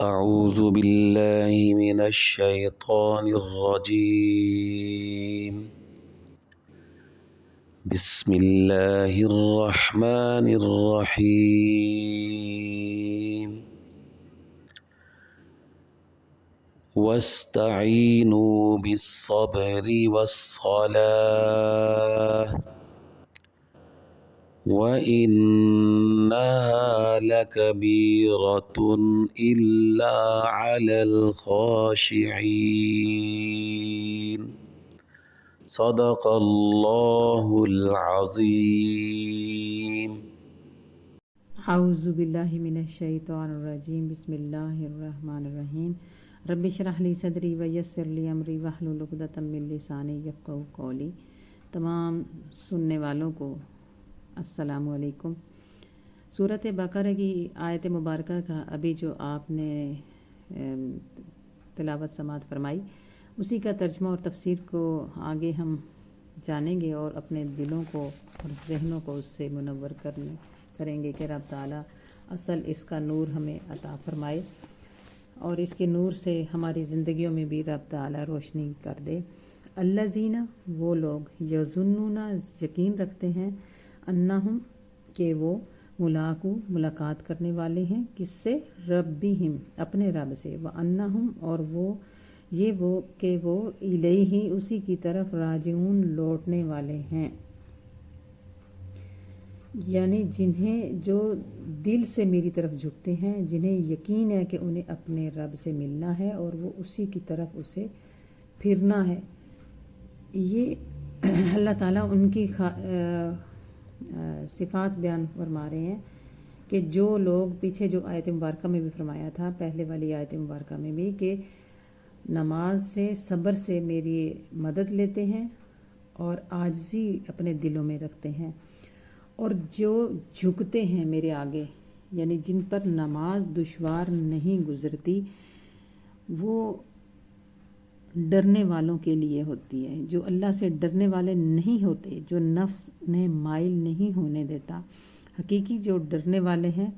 أعوذ بالله من الشيطان الرجيم. بسم الله الرحمن الرحيم. واستعينوا بالصبر والصلاة وإنها لكبيرة إلا على الخاشعين. صدق الله العظيم. اعوذ باللہ من الشیطان الرجیم. بسم اللہ الرحمن الرحیم. رب اشرح لی صدری ویسر لی امری واحلل عقدۃ من لسانی یفقہوا قولی. تمام سننے والوں کو السلام علیکم. سورۃ بقرہ کی آیت مبارکہ کا ابھی جو آپ نے تلاوت سماعت فرمائی، اسی کا ترجمہ اور تفسیر کو آگے ہم جانیں گے اور اپنے دلوں کو اور ذہنوں کو اس سے منور کریں گے کہ رب تعالیٰ اصل اس کا نور ہمیں عطا فرمائے اور اس کے نور سے ہماری زندگیوں میں بھی رب تعالیٰ روشنی کر دے. الذین، وہ لوگ، یظنون، یقین رکھتے ہیں، انہم، کہ وہ ملاقات کرنے والے ہیں، کس سے؟ ربہم، اپنے رب سے، وانہم، اور وہ کہ وہ الیہ، اسی کی طرف، راجعون، لوٹنے والے ہیں. یعنی جنہیں جو دل سے میری طرف جھکتے ہیں، جنہیں یقین ہے کہ انہیں اپنے رب سے ملنا ہے اور وہ اسی کی طرف اسے پھرنا ہے. یہ اللہ تعالیٰ ان کی صفات بیان فرما رہے ہیں کہ جو لوگ، پیچھے جو آیت مبارکہ میں بھی فرمایا تھا، پہلے والی آیت مبارکہ میں بھی، کہ نماز سے، صبر سے میری مدد لیتے ہیں اور عاجزی اپنے دلوں میں رکھتے ہیں، اور جو جھکتے ہیں میرے آگے، یعنی جن پر نماز دشوار نہیں گزرتی، وہ ڈرنے والوں کے لیے ہوتی ہے. جو اللہ سے ڈرنے والے نہیں ہوتے، جو نفس نے مائل نہیں ہونے دیتا، حقیقی جو ڈرنے والے ہیں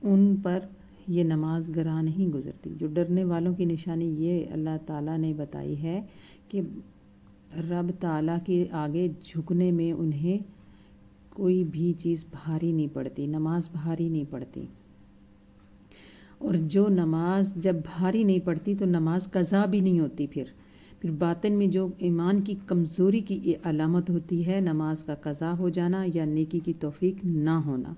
ان پر یہ نماز گراں نہیں گزرتی. جو ڈرنے والوں کی نشانی یہ اللہ تعالیٰ نے بتائی ہے کہ رب تعالیٰ کے آگے جھکنے میں انہیں کوئی بھی چیز بھاری نہیں پڑتی، نماز بھاری نہیں پڑتی. اور جو نماز جب بھاری نہیں پڑتی تو نماز قضا بھی نہیں ہوتی. پھر باطن میں جو ایمان کی کمزوری کی علامت ہوتی ہے، نماز کا قضا ہو جانا یا نیکی کی توفیق نہ ہونا.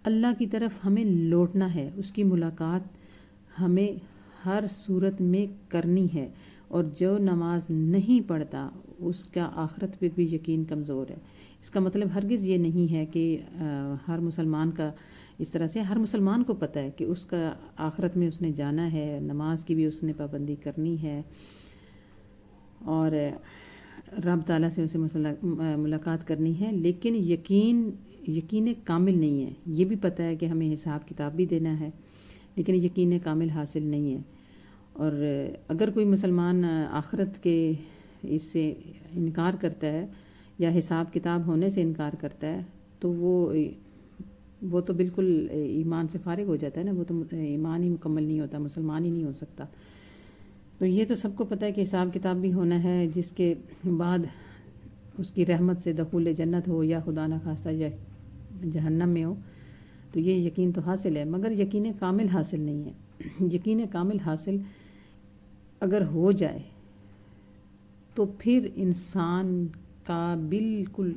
اللہ کی طرف ہمیں لوٹنا ہے، اس کی ملاقات ہمیں ہر صورت میں کرنی ہے، اور جو نماز نہیں پڑھتا اس کا آخرت پر بھی یقین کمزور ہے. اس کا مطلب ہرگز یہ نہیں ہے کہ ہر مسلمان کا اس طرح سے، ہر مسلمان کو پتہ ہے کہ اس کا آخرت میں اس نے جانا ہے، نماز کی بھی اس نے پابندی کرنی ہے اور رب تعالیٰ سے اسے ملاقات کرنی ہے، لیکن یقین کامل نہیں ہے. یہ بھی پتہ ہے کہ ہمیں حساب کتاب بھی دینا ہے، لیکن یقین کامل حاصل نہیں ہے. اور اگر کوئی مسلمان آخرت کے اس سے انکار کرتا ہے یا حساب کتاب ہونے سے انکار کرتا ہے تو وہ تو بالکل ایمان سے فارغ ہو جاتا ہے نا. وہ تو ایمان ہی مکمل نہیں ہوتا، مسلمان ہی نہیں ہو سکتا. تو یہ تو سب کو پتہ ہے کہ حساب کتاب بھی ہونا ہے، جس کے بعد اس کی رحمت سے دخول جنت ہو یا خدا نخواستہ یا جہنم میں ہو. تو یہ یقین تو حاصل ہے، مگر یقین کامل حاصل نہیں ہے. یقین کامل حاصل اگر ہو جائے تو پھر انسان کا بالکل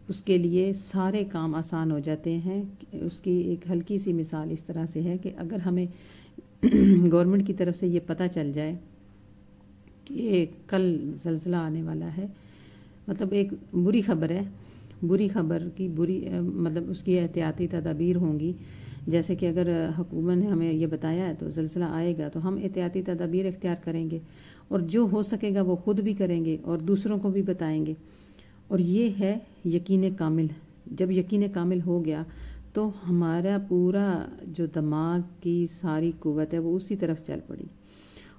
اس کے لیے سارے کام آسان ہو جاتے ہیں. اس کی ایک ہلکی سی مثال اس طرح سے ہے کہ اگر ہمیں گورنمنٹ کی طرف سے یہ پتہ چل جائے کہ کل زلزلہ آنے والا ہے، مطلب ایک بری خبر ہے، بری خبر کی مطلب اس کی احتیاطی تدابیر ہوں گی. جیسے کہ اگر حکومت نے ہمیں یہ بتایا ہے تو زلزلہ آئے گا، تو ہم احتیاطی تدابیر اختیار کریں گے، اور جو ہو سکے گا وہ خود بھی کریں گے اور دوسروں کو بھی بتائیں گے. اور یہ ہے یقین کامل. جب یقین کامل ہو گیا تو ہمارا پورا جو دماغ کی ساری قوت ہے وہ اسی طرف چل پڑی،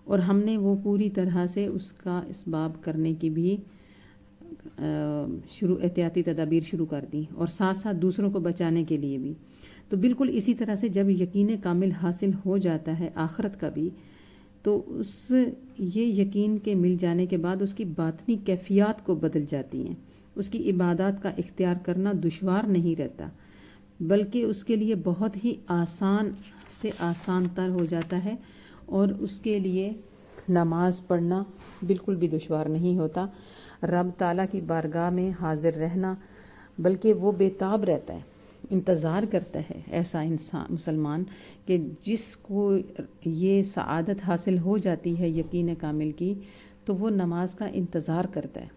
اور ہم نے وہ پوری طرح سے اس کا اسباب کرنے کی بھی احتیاطی تدابیر شروع کر دی، اور ساتھ ساتھ دوسروں کو بچانے کے لیے بھی. تو بالکل اسی طرح سے جب یقین کامل حاصل ہو جاتا ہے آخرت کا بھی، تو یہ یقین کے مل جانے کے بعد اس کی باطنی کیفیات کو بدل جاتی ہیں. اس کی عبادات کا اختیار کرنا دشوار نہیں رہتا، بلکہ اس کے لیے بہت ہی آسان سے آسان تر ہو جاتا ہے، اور اس کے لیے نماز پڑھنا بالکل بھی دشوار نہیں ہوتا. رب تعالیٰ کی بارگاہ میں حاضر رہنا، بلکہ وہ بے تاب رہتا ہے، انتظار کرتا ہے ایسا انسان مسلمان کہ جس کو یہ سعادت حاصل ہو جاتی ہے یقین کامل کی، تو وہ نماز کا انتظار کرتا ہے.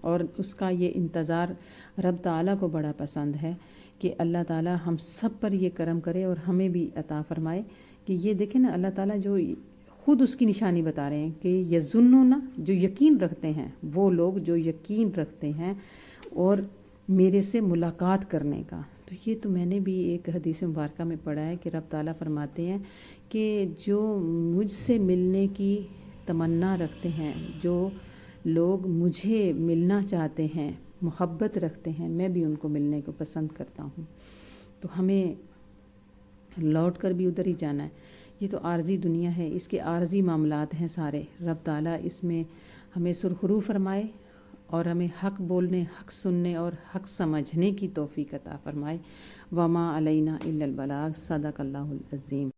اور اس کا یہ انتظار رب تعالیٰ کو بڑا پسند ہے کہ اللہ تعالیٰ ہم سب پر یہ کرم کرے اور ہمیں بھی عطا فرمائے. کہ یہ دیکھیں نا، اللہ تعالیٰ جو خود اس کی نشانی بتا رہے ہیں کہ یظنون، جو یقین رکھتے ہیں، وہ لوگ جو یقین رکھتے ہیں اور میرے سے ملاقات کرنے کا. تو یہ تو میں نے بھی ایک حدیث مبارکہ میں پڑھا ہے کہ رب تعالیٰ فرماتے ہیں کہ جو مجھ سے ملنے کی تمنا رکھتے ہیں، جو لوگ مجھے ملنا چاہتے ہیں، محبت رکھتے ہیں، میں بھی ان کو ملنے کو پسند کرتا ہوں. تو ہمیں لوٹ کر بھی ادھر ہی جانا ہے. یہ تو عارضی دنیا ہے، اس کے عارضی معاملات ہیں سارے. رب تعالیٰ اس میں ہمیں سرخرو فرمائے اور ہمیں حق بولنے، حق سننے اور حق سمجھنے کی توفیق عطا فرمائے. وما علینا الا البلاغ. صدق اللہ العظیم.